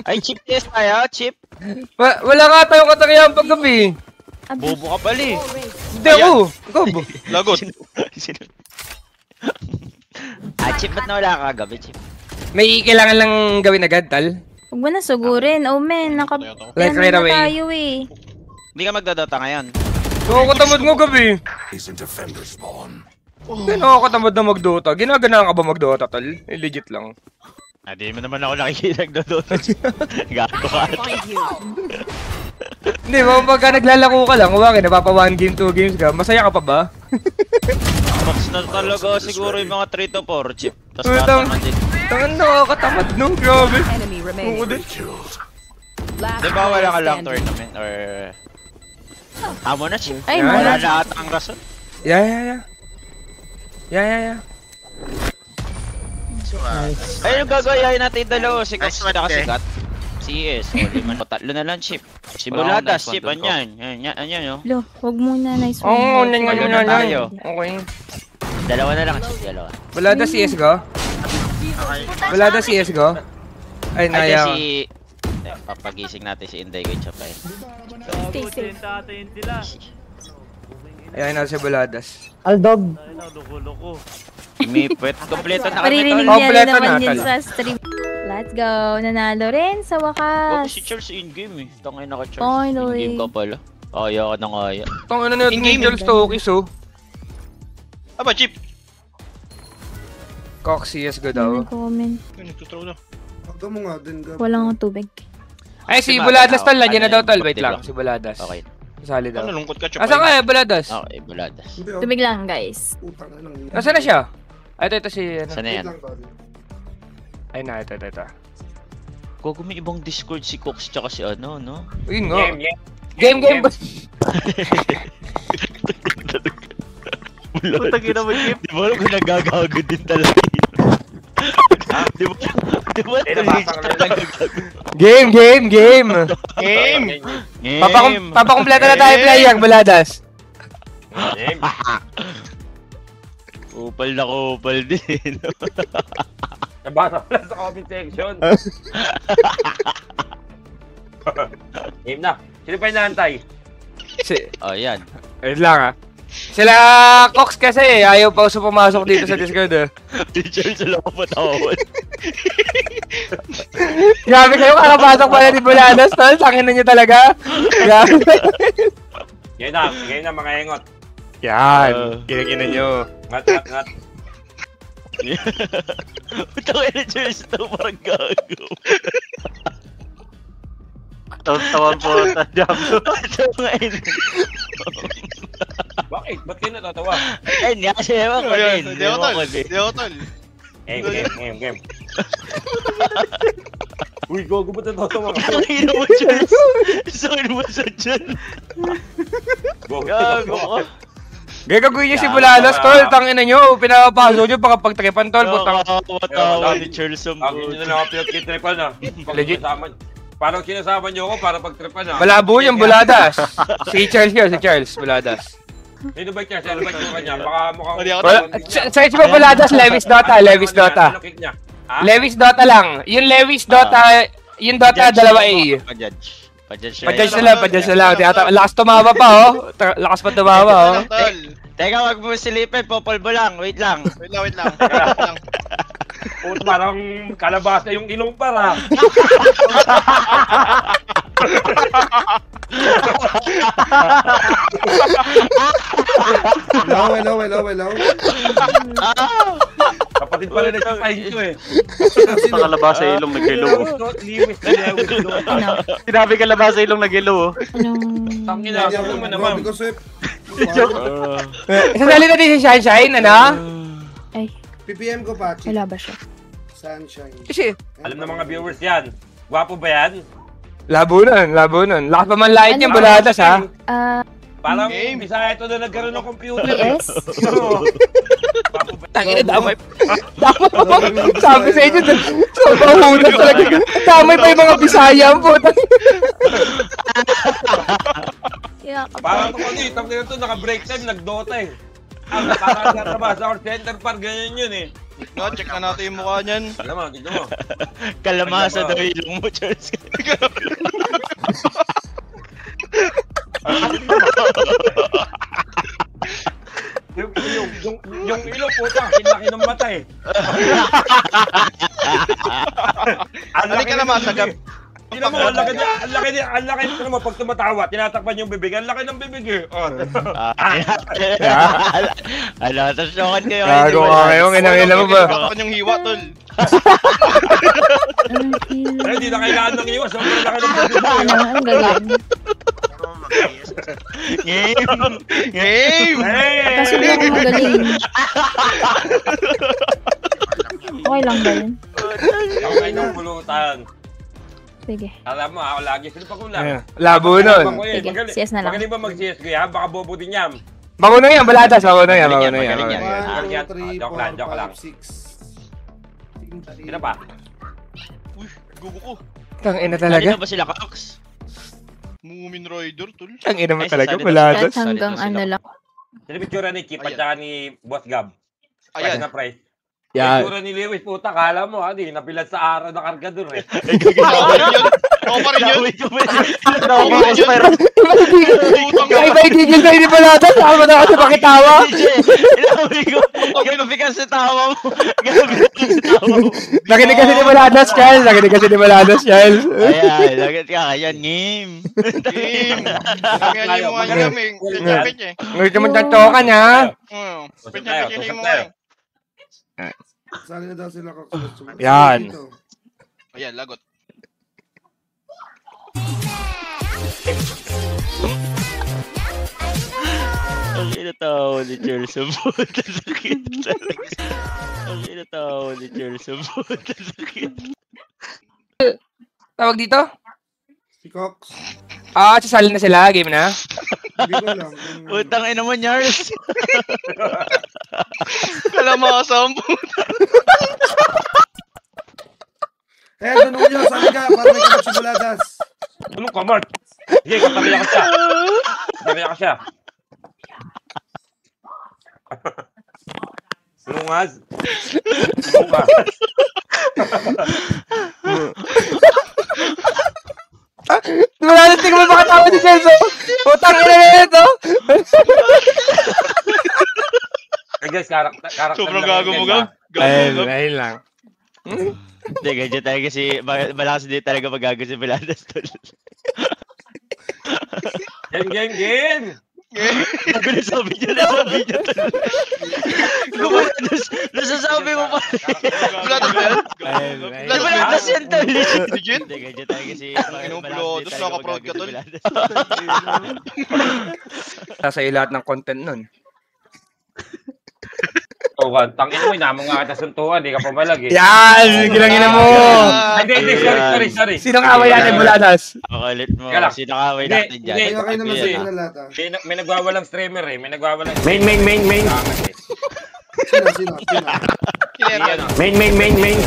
Ay, chip test tayo, chip. Wala nga tayong katangihan paggabi. Bobo ka pali. Hindi ako. Ikaw ba? Lagot. Chip, ba't nawala ka kagabi, chip? May kailangan lang gawin agad, tal? Huwag mo na sugurin. Oh, men. Like right away. Tayo eh. Hindi ka magdadota ngayon. Nakakatamad mo gabi. Hindi nakakatamad na magdota. Ginaganaan ka ba magdota, tal? Legit lang. Di mo naman ako nakikita nagdodota. Gago ka. Hindi, pagka naglalako ka lang, bakit napapa 1 game, 2 games ka, masaya ka pa ba? Max na talaga siguro yung mga 3 to 4, chip. Tapos Uy, tataman din. Tangan nakakatamad nung grabe. Oo din. Di ba wala ka lang tournament or... Amo na, chip. Ay, Wala wala. lahat ang rason. Yeah. Ay, yung gagayahin natin yung dalawa. Si Cox Nice one, na eh. kasigat. CS. O, lima. Tatlo na lang, chip. Si Buladas, chip. Anyan. Anyan, no? Lo, huwag muna. Nice one. Oo, Wala na tayo. Okay. Dalawa na lang, chip. Dalawa. Wala na CSGO? Wala na CSGO? Ay, Ay, naya. si... Papagising natin si Inday ko, chop. Stay safe. Ayan na si Buladas. Aldog. Umipit. Kompleto na kami, Maririnig tol. niya Kompleto naman na, yun tol. sa stream. Let's go. Nanalo rin sa Huwag wakas. si Charles in-game, eh. Tangay na ka, Charles. Finally. In-game ka pala. Kaya ka na kaya. Tangina na yung In-game. Angels Tokis, oh. Aba, Chip. Cox CSGO daw. Comment. Nagtutraw na. Pagka mo nga din, Gab. Walang tubig. Ay, si Si Buladas, Mata, tol. Nandiyan na daw, tol. ano, Wait lang. diba? Si Buladas. Okay. Sali daw. Ano, lungkot ka, Chop? Asan ka, Buladas? Okay, Buladas. Hindi, oh. Tubig lang, guys. Putang na lang. Nasaan na siya? Ay, ito si... Ano? Saan na yan? Lang, pare. Ay, na, ito. Gago, may ibang Discord si Cox tsaka si ano, no? Yun nga. Game. Putang ina mo, Chip. Di ba alam kung nagagago din talaga yun? Di ba? Game. Game! Papakumpleto na tayo, player, Buladas. Kupal na kupal din. Nabasa pala sa comment section. Game na. Sino pa inaantay? Oh, yan. Wait lang, ah. Sila Cox kasi ayaw pa uso pumasok dito sa Discord, eh. Teacher, sila ko patawad. Grabe kayo, kakapasok pala ni Buladas, tol. Tangin na nyo talaga. Grabe. Game na mga engot. Yan, kinakina nyo. Ngat. Putang ina, Charles, ito parang gago. Tawan po, Diablo. Ito nga ina. Bakit? Ba't kayo natatawa? Ay, niya kasi ewan ko din. Di ako, tol. Di ako, tol. Game. Uy, gogo ba't natatawa ka? Tangin mo, Charles. Isangin mo sa dyan. Gago ka. Gagawin nyo si Buladas, tol. Tangin na nyo. Pinapasok nyo baka pagtripan, tol. Putang. Nakakatawa ni Charles ang Ang inyo na lang ako pinag-tripan na. Legit. Parang sinasama nyo ako para pag-tripan na. Malabo yung Buladas. Si Charles yun, si Charles. Buladas. Sino ba Charles? Ano ba yung kanya? Baka mukhang... Hindi ako, Wala. Search mo Buladas, Lewis Dota. Lewis Dota. Ano kick niya? Ha? Lewis Dota lang. Yung Lewis Dota, yung Dota, dalawa A. Pa-judge. Pa-judge Pa-judge na lang. Lakas tumawa pa, oh. Lakas pa tumawa, oh. tol. Teka, wag mo silipin. Popolbo lang. Wait lang. Wait lang. Puto, parang kalabasa yung ilong para. Hello. Kapatid pala na siya pahinto eh. Sa kalabasa ilong nag-hello. Lewis. Sinabi kalabasa ilong nag-hello. Anong... Tangin na, ako naman naman. Grabe ko, Sip. Isasali na din si Sunshine, ano? Ay, PPM ko, Pachi. wala ba siya? Sunshine. Kasi, Alam ng mga viewers yan. Gwapo ba yan? labo nun. Lakas pa man light yung Buladas, ha? Parang Game. Bisaya ito na nagkaroon ng computer. PS? Oo. Gwapo ba? Tangina, damay. Sabi sa inyo, sobrang hudas talaga. Damay pa yung mga Bisaya, ang puta. Yeah, Parang ito kasi, itang nito, naka-break time, nag-Dota eh. Parang natrabaho sa call center par, ganyan yun eh. No, check na natin yung mukha niyan. Alam mo, tignan mo. Kalamasa daw ilong mo, Charles. Yung ilong puta, kinlaki ng mata eh. Ano ka naman, sagap? Tignan mo, ang laki mo pag tumatawa, tinatakpan yung bibig, ang laki ng bibig eh. Ano, tasyokan kayo. Gago ka kayo, inangila mo ba? Bakit yung hiwa, tol? Ay, di na kailangan ng iwas, sobrang laki ng bibig mo. Ang galing. Game! Game! Kasi mo ang galing. Okay lang ba yun? Okay nung pulutan. Sige. Alam mo, ako lagi sila Labo nun. Sige, CS na lang. Magaling ba mag-CS ko yan? Baka bobo din yan. Bago na yan, baladas. Bago na yan. Magaling yan. 1, 2, 3, Joke lang, joke lang. 4, 5, 6. Sino pa? Uy, gugo ko. Tangina Talaga talaga. ba sila Cox? Moomin Rider, tol. Tangina mo Ay, talaga, sasalit- baladas. Kahit hanggang ano lang. Sino picture ni Chip at saka ni Boss Gab? Price Ayan. na price. Yan. Picture ni Lewis, puta, kala mo, hindi, napilat sa araw na kargador eh. Ako pa rin yun. Ako pa rin yun. Ako pa rin yun. Putang Ay, may gigil tayo ni baladas. Ako na kasi pakitawa. Ilawi ko. Gabi ka sa tawa mo. Gabi ka sa tawa mo. Nakinig kasi ni baladas, Charles. Nakinig kasi ni baladas, Charles. Ayan, lagat ka. Ayan, game. Game. Kaya niya yung mga niya, may kapit niya eh. Ngayon naman tantokan, ha? Kapit niya yung mga eh. Sali na daw sila Cox. Yan. Ayan, lagot. Ang inatawa ni Charles sa buta. Sakit talaga. Ang inatawa ni Charles sa buta. Sakit. Tawag dito? Si Cox. Sasali na sila. Game na. Hindi ko alam. Utang ina mo, Charles. Kalamasam po. Doon mo nyo, sali ka, para may kapag si baladas. Anong kamart? Sige, katabiya ka siya. Katabiya ka siya. Lungas. Lungas. Baladas, tingnan mo pakatawa ni Charles. Utang ina na ito. Hey guys, karakter Sobrang lang gago mo, guys, Gab. Ayun lang. Hindi, ganyan talaga si... Malakas din talaga magago si Beladas, tol. Game! Sabi niya, tol. Beladas, nasasabi mo pa. Beladas ba yan? Di Beladas yan, tol. Legit? Hindi, ganyan talaga si... Beladas, nakaproud ka, tol. Sasa'yo lahat ng content nun. Tangin mo, inamong nga kita suntuan, di ka pumalag eh. Yan! Gilangin na mo! Hindi, sorry. Sino kaway natin, Baladas? Makalit mo. Teka lang. Sino kaway natin dyan? Hindi. Kaya kayo naman Hindi. sa lahat ah. May nagwawalang streamer eh, may nagwawalang... Main. Sino? Kineta. Main.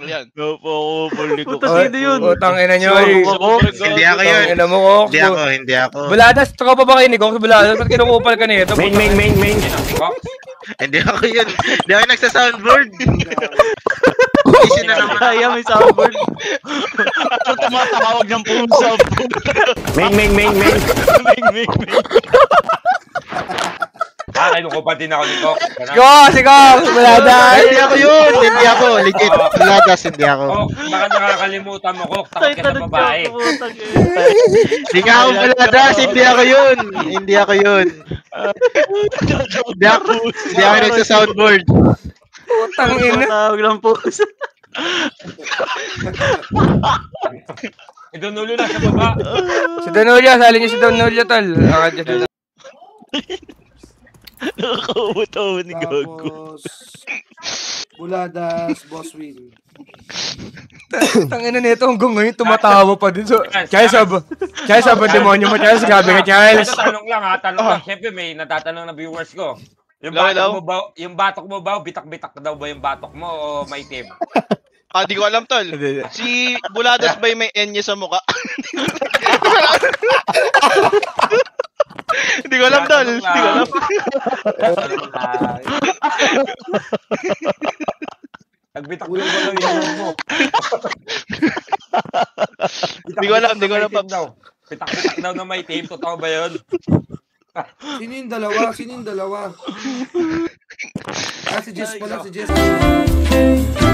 Ayan. Opo, puli ko. Utang ina nyo. Hindi ako yun. Tangina mo, Cox. Hindi ako. Baladas, tropa ba kayo ni Cox? Baladas, ba't kinukupal ka nito? Main. Hindi ako yun. Hindi ako nagsa-soundboard. Easy na naman. Kaya may soundboard. Ito tumatawag ng pusa. Main. Ming. Kayo ko pati na ako ni Cox. Si Cox! Baladas! Hindi ako yun. Hindi ako. Legit. Baladas, hindi ako. Cox, baka nakakalimutan mo, Cox. Takot ka sa babae. Hindi nga ako baladas. Hindi ako yun. Hindi ako nagsa-soundboard. Utang ina. Tawag ng pusa. Idunulo na sa baba. Si Donulia, sali niyo si Donulia, tol. Nakakauto ni Gago. Tapos, Buladas, Boss Will. Tangina nito hanggang ngayon tumatawa pa din. So, Charles, ba demonyo mo, Charles? Grabe ka, Charles. Tanong lang. Siyempre may natatanong na viewers ko. Yung batok mo ba, bitak-bitak daw ba yung batok mo o may tip? Di ko alam, tol. Si Buladas ba yung may N niya sa mukha? Hindi ko alam, Tol. Hindi ko alam. Nagbitak-bitak daw yung mo. Hindi ko alam, Paps. Bitak-bitak daw na may team. Totoo ba yun? Sino yung dalawa? Ah, si Jess pala, si Jess.